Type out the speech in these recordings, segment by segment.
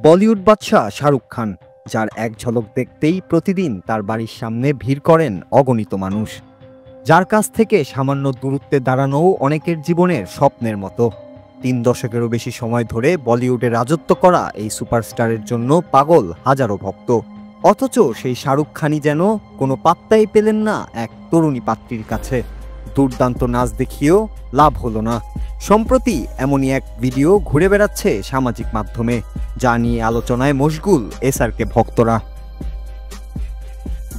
বলিউড বাদশা শাহরুখ খান, যার এক ঝলক দেখতেই প্রতিদিন তার বাড়ির সামনে ভিড় করেন অগণিত মানুষ, যার কাছ থেকে সামান্য দূরত্বে দাঁড়ানোও অনেকের জীবনের স্বপ্নের মতো। ৩ দশকেরও বেশি সময় ধরে বলিউডে রাজত্ব করা এই সুপারস্টারের জন্য পাগল হাজারো ভক্ত। অথচ সেই শাহরুখ খানই যেন কোনো পাত্তাই পেলেন না এক তরুণী পাত্রীর কাছে। দুর্দান্ত নাচ দেখিয়েও লাভ হলো না। সম্প্রতি এমনই এক ভিডিও ঘুরে বেড়াচ্ছে সামাজিক মাধ্যমে, যা নিয়ে আলোচনায় মশগুল এসআরকে ভক্তরা।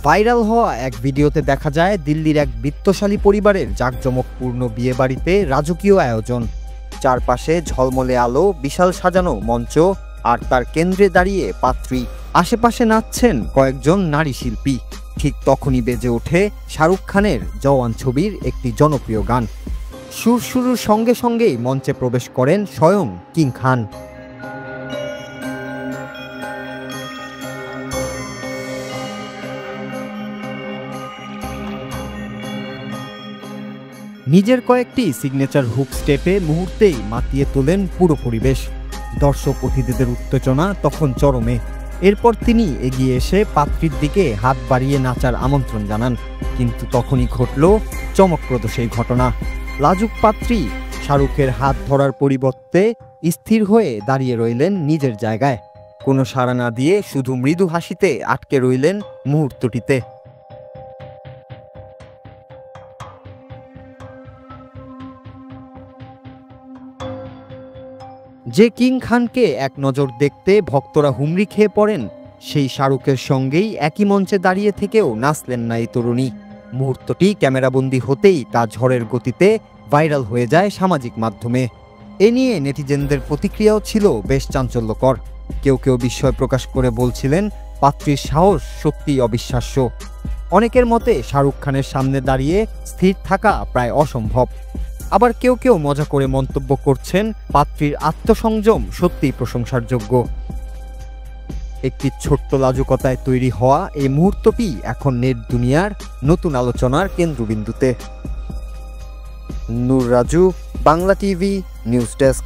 ভাইরাল হওয়া এক ভিডিওতে দেখা যায় দিল্লির এক বিত্তশালী পরিবারের জাঁকজমকপূর্ণ বিয়ে বাড়িতে রাজকীয় আয়োজন। চারপাশে ঝলমলে আলো, বিশাল সাজানো মঞ্চ, আর তার কেন্দ্রে দাঁড়িয়ে পাত্রী। আশেপাশে নাচছেন কয়েকজন নারী শিল্পী। ঠিক তখনই বেজে ওঠে শাহরুখ খানের জওয়ান ছবির একটি জনপ্রিয় গান। সুর শুরুর সঙ্গে সঙ্গেই মঞ্চে প্রবেশ করেন স্বয়ং কিং খান। নিজের কয়েকটি সিগনেচার হুক স্টেপে মুহূর্তেই মাতিয়ে তোলেন পুরো পরিবেশ। দর্শক অতিথিদের উত্তেজনা তখন চরমে। এরপর তিনি এগিয়ে এসে পাত্রীর দিকে হাত বাড়িয়ে নাচার আমন্ত্রণ জানান। কিন্তু তখনই ঘটল চমকপ্রদ সেই ঘটনা। লাজুক পাত্রী শাহরুখের হাত ধরার পরিবর্তে স্থির হয়ে দাঁড়িয়ে রইলেন নিজের জায়গায়। কোনো সাড়া না দিয়ে শুধু মৃদু হাসিতে আটকে রইলেন মুহূর্তটিতে। যে কিং খানকে এক নজর দেখতে ভক্তরা হুমড়ি খেয়ে পড়েন, সেই শাহরুখের সঙ্গেই একই মঞ্চে দাঁড়িয়ে থেকেও নাচলেন না এই তরুণী। মুহূর্তটি ক্যামেরাবন্দি হতেই তা ঝড়ের গতিতে ভাইরাল হয়ে যায় সামাজিক মাধ্যমে। এ নিয়ে নেটিজেনদের প্রতিক্রিয়াও ছিল বেশ চাঞ্চল্যকর। কেউ কেউ বিস্ময় প্রকাশ করে বলছিলেন, পাত্রীর সাহস সত্যিই অবিশ্বাস্য। অনেকের মতে শাহরুখ খানের সামনে দাঁড়িয়ে স্থির থাকা প্রায় অসম্ভব। আবার কেউ কেউ মজা করে মন্তব্য করছেন, পাত্রীর আত্মসংযম সত্যিই প্রশংসার যোগ্য। একটি ছোট্ট লাজুকতায় তৈরি হওয়া এই মুহূর্তটি এখন নেট দুনিয়ার নতুন আলোচনার কেন্দ্রবিন্দুতে। Nur Raju, Bangla TV news desk.